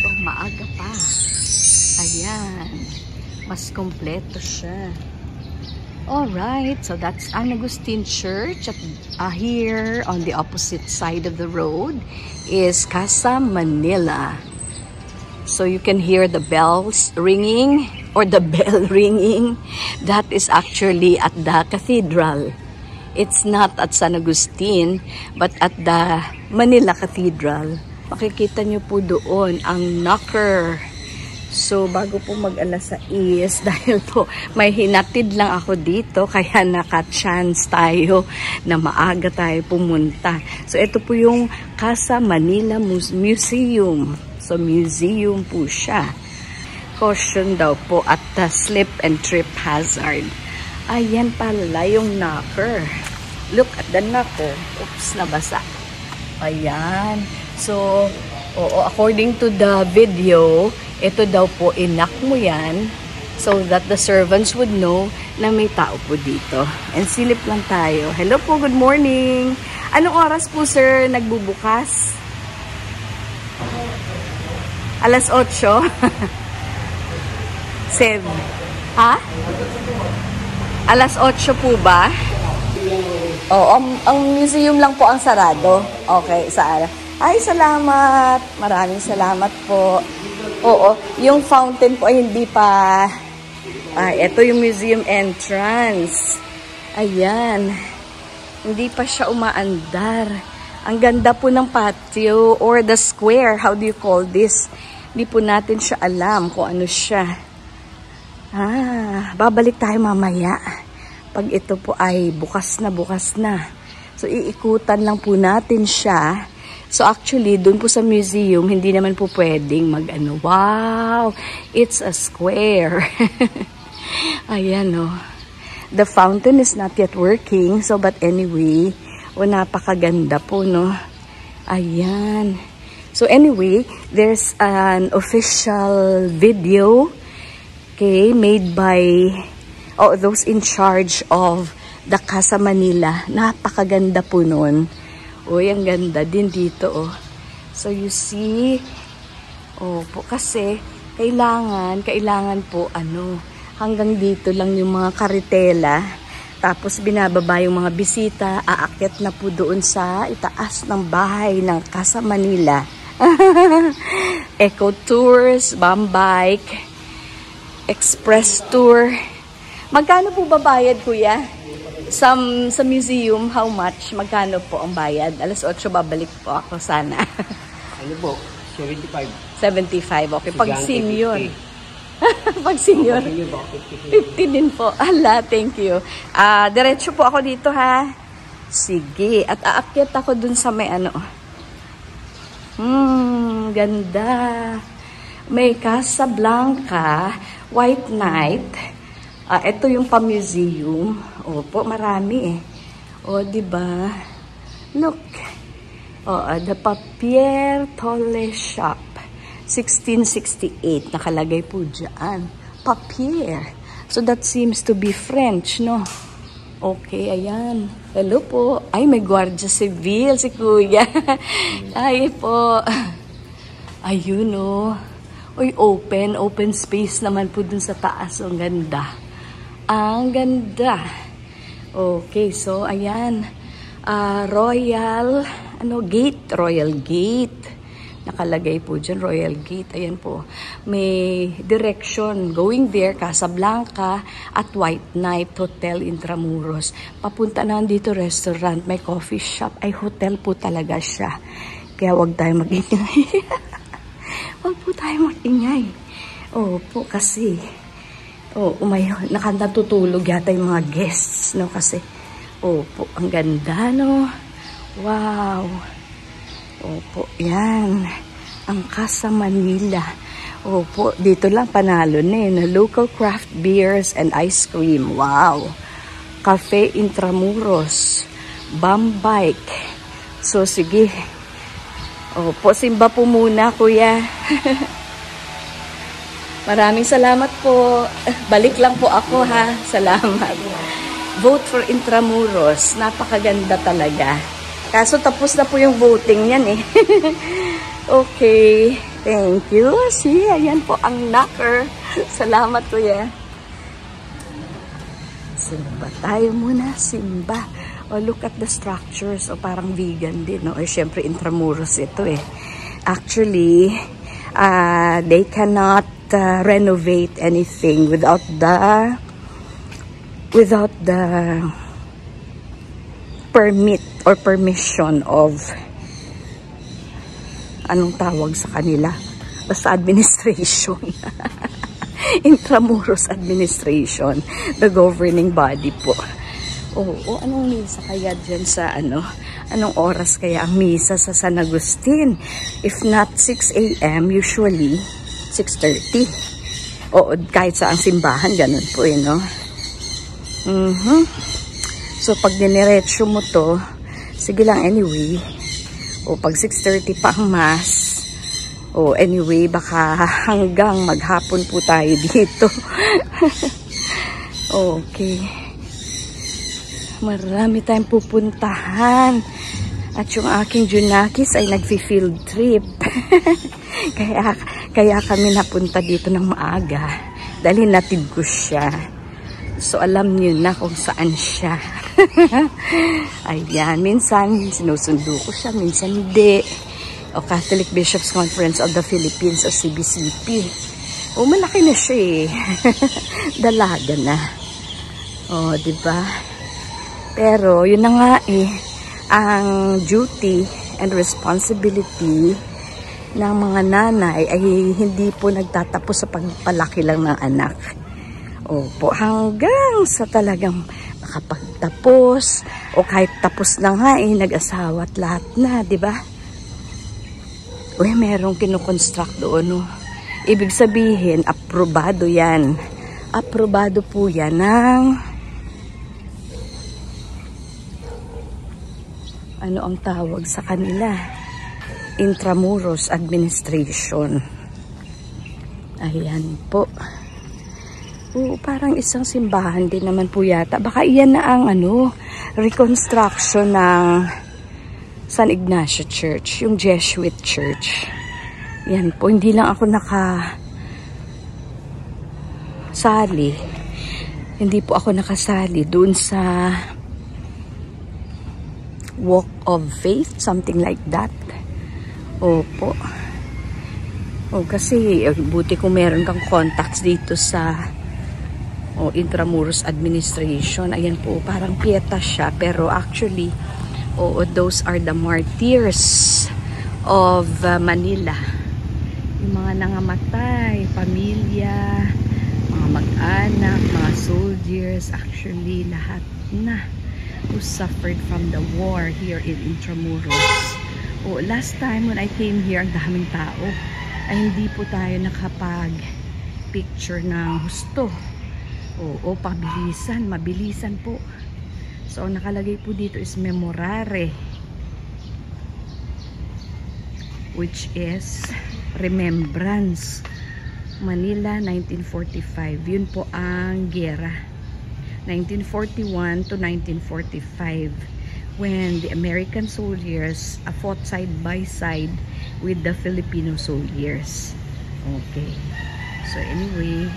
Oh, maaga pa. Ayan. Mas kompleto siya. Alright, so that's San Agustin Church. At here on the opposite side of the road is Casa Manila. So you can hear the bells ringing or the bell ringing. That is actually at the cathedral. It's not at San Agustin, but at the Manila Cathedral. Makikita nyo po doon ang knocker. So, bago po mag-alas 6, dahil po may hinatid lang ako dito, kaya naka-chance tayo na maaga tayo pumunta. So, ito po yung Casa Manila Museum. So, museum po siya. Caution daw po at the slip and trip hazard. Ayan pala yung knocker. Look at the knocker. Oops, nabasa. Ayan. So, according to the video, ito daw po, inak mo yan so that the servants would know na may tao po dito. And silip lang tayo. Hello po, good morning. Anong oras po, sir, nagbubukas? Alas 8? 7. Ha? Alas 8 po ba? Oo, ang museum lang po ang sarado. Okay, ay, salamat. Maraming salamat po. Oo, yung fountain po ay hindi pa. Ito yung museum entrance. Ayan. Hindi pa siya umaandar. Ang ganda po ng patio or the square. How do you call this? Hindi po natin siya alam kung ano siya. Babalik tayo mamaya. Pag ito po ay bukas na. So, iikutan lang po natin siya. So, actually, dun po sa museum, hindi naman po pwedeng mag-ano. Wow! It's a square. Ayan, oh. The fountain is not yet working. So, but anyway, napakaganda po, no? Ayan. So, anyway, there's an official video, okay, made by those in charge of the Casa Manila. Napakaganda po nun. Uy, ang ganda din dito, oh. So, you see, po, kasi, kailangan po, hanggang dito lang yung mga karitela. Tapos, binababa yung mga bisita, aakyat na po doon sa itaas ng bahay ng Casa Manila. Eco tours, bike, express tour. Magkano po babayad, kuya? Sa museum, how much? Magkano po ang bayad? Alas 8 babalik po ako sana. Ano po? 75. 75, okay. Pag senior. Pag senior. 50 din po. Ala, thank you. Diretso po ako dito, ha? Sige. At aakyat ako dun sa may ganda. May Casablanca, White Knight. Ito yung pa-museum. Opo, marami eh. Diba? Look. The Papier Tolle Shop. 1668. Nakalagay po dyan. Papier. So that seems to be French, no? Okay, ayan. Hello po. Ay, may Guardia Civil si kuya. Ay po. Ayun, oh. Uy, open space naman po dun sa taas. Ang ganda. Ang ganda. Okay, so ayan. Royal Gate. Nakalagay po dyan, Royal Gate. Ayan po. May direction going there, Casablanca at White Knight Hotel Intramuros. Papunta na dito restaurant, may coffee shop. Ay, hotel po talaga siya. Kaya wag tayo mag-ingay. Wag po tayo mag-ingay. Po, kasi nakatutulog yata yung mga guests, no? Kasi, po, ang ganda, no? Wow! Po, yan. Ang Casa Manila. Po, dito lang panalo na local craft beers and ice cream. Wow! Cafe Intramuros. Bike. So, sige. Po, simba po muna, kuya. Maraming salamat po. Balik lang po ako, ha. Salamat. Vote for Intramuros. Napakaganda talaga. Kaso tapos na po yung voting yan eh. Okay. Thank you. See, ayan po ang knocker. Salamat, kuya. Simba tayo muna, simba. Oh, look at the structures. O, parang vegan din, no? O, syempre, Intramuros ito, eh. Actually, they cannot renovate anything without the permit or permission of anong tawag sa kanila? Basta administration. Intramuros Administration, the governing body po. Anong misa kaya dyan sa anong oras kaya ang misa sa San Agustin? If not 6 a.m., usually 6:30. Oo, kahit sa ang simbahan, ganun po no? So, pag diniretso mo to, sige lang anyway. Pag 6:30 pa ang mass, anyway, baka hanggang maghapon po tayo dito. Okay. Marami tayong pupuntahan. At yung aking Junakis ay nagfi-field trip. kaya kami napunta dito ng maaga. Dahil natid ko siya. So, alam niyo na kung saan siya. Ayan. Minsan, sinusundo ko siya. Minsan, hindi. Catholic Bishops Conference of the Philippines o CBCP. Malaki na siya eh. Dalaga na. Diba? Pero, yun na nga eh. Ang duty and responsibility ng mga nanay ay hindi po nagtatapos sa pagpalaki lang ng anak. Hanggang sa talagang makapagtapos o kahit tapos na nga eh, nag-asawa at lahat na, diba? Merong kinoconstruct doon, Ibig sabihin, aprobado yan. Aprobado po yan ng ano ang tawag sa kanila? Intramuros Administration. Ayan po. Parang isang simbahan din naman po yata. Baka iyan na ang reconstruction ng San Ignacio Church, yung Jesuit Church. Yan po, hindi lang ako nakasali. Hindi po ako nakasali doon sa Walk of Faith, something like that. Opo. Kasi buti kung meron kang contacts dito sa Intramuros Administration. Ayan po, parang pieta siya, pero actually those are the martyrs of Manila. Yung mga nangamatay, pamilya, mga mag-anak, mga soldiers, actually lahat na who suffered from the war here in Intramuros. Last time when I came here, ang daming tao. Ay hindi po tayo nakapag-picture ng husto. Pabilisan, mabilisan po. So, ang nakalagay po dito is memorare, which is remembrance. Manila, 1945. Yun po ang gera. 1941 to 1945, when the American soldiers fought side by side with the Filipino soldiers. Okay. So, anyway,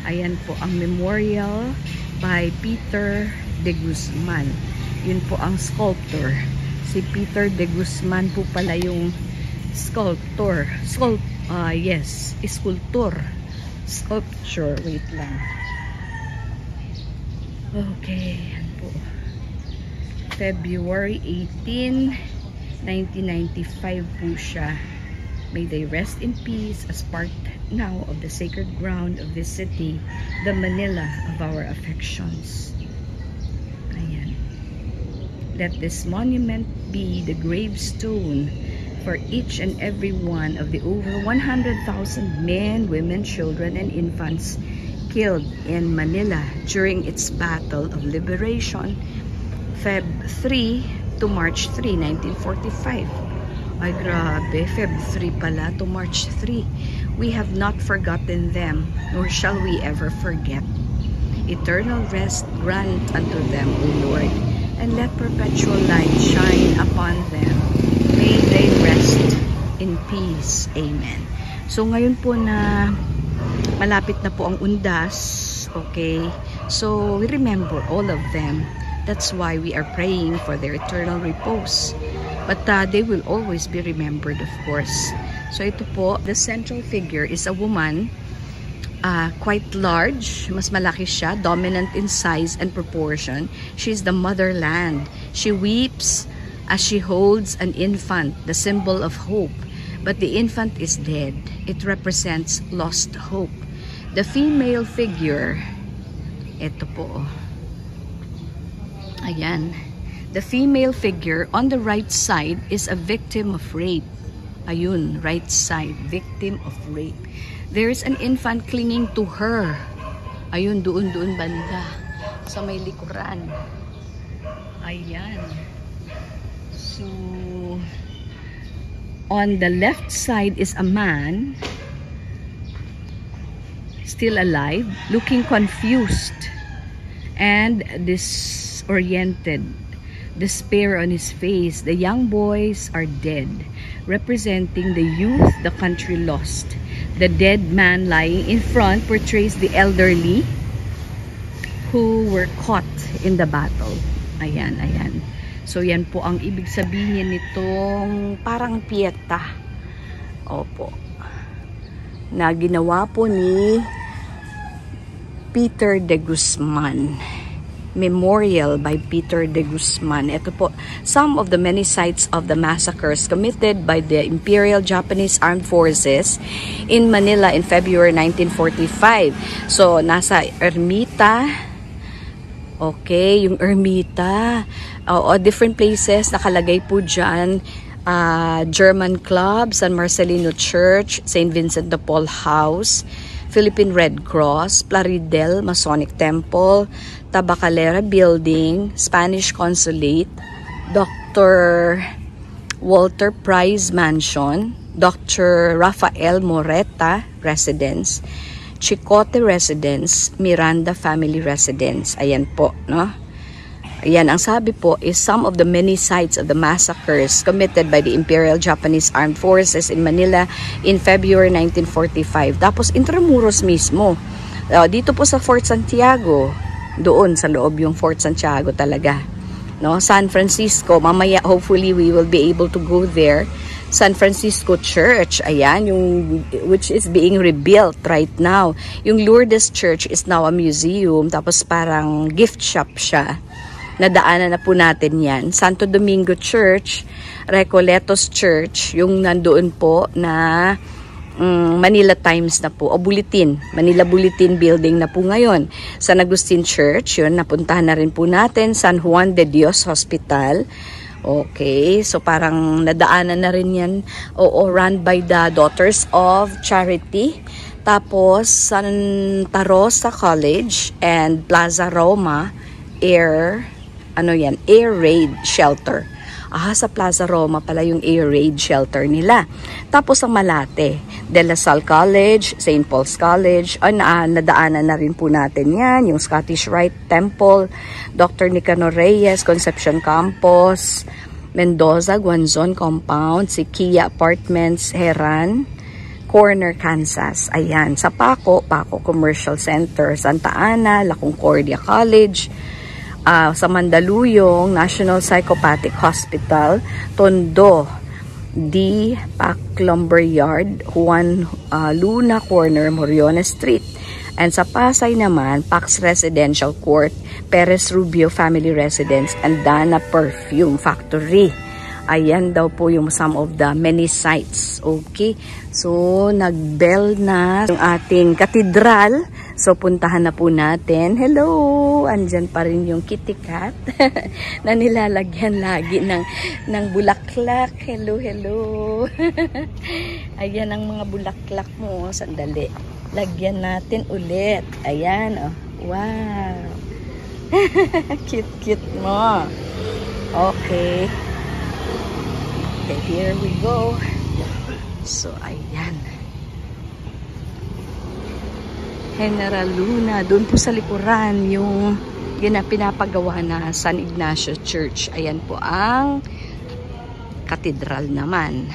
ayan po ang memorial by Peter de Guzman. Yun po ang sculptor. Si Peter de Guzman po pala yung sculptor. Yes, sculptor. Sculpture. Wait lang. Okay, yan po. February 18, 1995 po siya. May they rest in peace as part now of the sacred ground of this city, the Manila of our affections. Ayan. Let this monument be the gravestone for each and every one of the over 100,000 men, women, children, and infants killed in Manila during its Battle of Liberation, Feb 3 to March 3, 1945. Ay, grabe. Feb 3 pala to March 3. We have not forgotten them, nor shall we ever forget. Eternal rest grant unto them, O Lord, and let perpetual light shine upon them. May they rest in peace. Amen. So ngayon po na malapit na po ang undas, okay? So we remember all of them. That's why we are praying for their eternal repose. But they will always be remembered, of course. So ito po, the central figure is a woman, quite large, mas malaki siya, dominant in size and proportion. She's the motherland. She weeps as she holds an infant, the symbol of hope. But the infant is dead. It represents lost hope. The female figure, ito po. Ayan. The female figure on the right side is a victim of rape. Ayun, right side, victim of rape. There is an infant clinging to her. Ayun, doon banda. Sa may likuran. Ayan. So, on the left side is a man, still alive, looking confused and disoriented, despair on his face. The young boys are dead, representing the youth the country lost. The dead man lying in front portrays the elderly who were caught in the battle. Ayan, ayan. So yan po ang ibig sabihin nitong parang pieta. Opo. Na ginawa po ni Peter de Guzman. Memorial by Peter de Guzman. Ito po, some of the many sites of the massacres committed by the Imperial Japanese Armed Forces in Manila in February 1945. So, nasa Ermita. Okay, yung Ermita. Different places, nakalagay po dyan. German Club, San Marcelino Church, St. Vincent de Paul House, Philippine Red Cross, Plaridel Masonic Temple, Tabacalera Building, Spanish Consulate, Dr. Walter Price Mansion, Dr. Rafael Moreta Residence, Chicote Residence, Miranda Family Residence. Ayan po, no? Ayan, ang sabi po is some of the many sites of the massacres committed by the Imperial Japanese Armed Forces in Manila in February 1945. Tapos Intramuros mismo. Dito po sa Fort Santiago, doon sa loob yung Fort Santiago talaga. No, San Francisco, mamaya hopefully we will be able to go there. San Francisco Church, ayan, yung which is being rebuilt right now. Yung Lourdes Church is now a museum, tapos parang gift shop siya. Nadaanan na po natin yan. Santo Domingo Church, Recoletos Church, yung nandoon po na Manila Times na po, o Bulletin, Manila Bulletin Building na po ngayon. San Agustin Church, yun, napuntahan na rin po natin. San Juan de Dios Hospital. Okay, so parang nadaanan na rin yan. Oo, run by the Daughters of Charity. Tapos, Santa Rosa College and Plaza Roma Air Raid Shelter. Sa Plaza Roma pala yung Air Raid Shelter nila. Tapos ang Malate, De La Salle College, St. Paul's College, nadaanan na rin po natin yan, yung Scottish Rite Temple, Dr. Nicanor Reyes, Concepcion Campus, Mendoza, Guanzon Compound, Siquia Apartments, Heran, Corner, Kansas. Ayan, sa Paco Commercial Center, Santa Ana, La Concordia College, sa Mandaluyong, National Psychopathic Hospital, Tondo, D. Pac Lumberyard, Juan Luna Corner, Moriones Street. And sa Pasay naman, Pax Residential Court, Perez Rubio Family Residence, and Dana Perfume Factory. Ayan daw po yung some of the many sites. Okay, so nag-bell na yung ating katedral. So puntahan na po natin. Hello! Andyan pa rin yung kitty cat na nilalagyan lagi ng bulaklak. Hello, hello! Ayan ang mga bulaklak mo. Sandali. Lagyan natin ulit. Ayan, oh. Wow! Cute-cute mo. Okay. Okay, here we go. So, ayan. General Luna. Doon po sa likuran yung pinapagawa na San Ignacio Church. Ayan po ang katedral naman.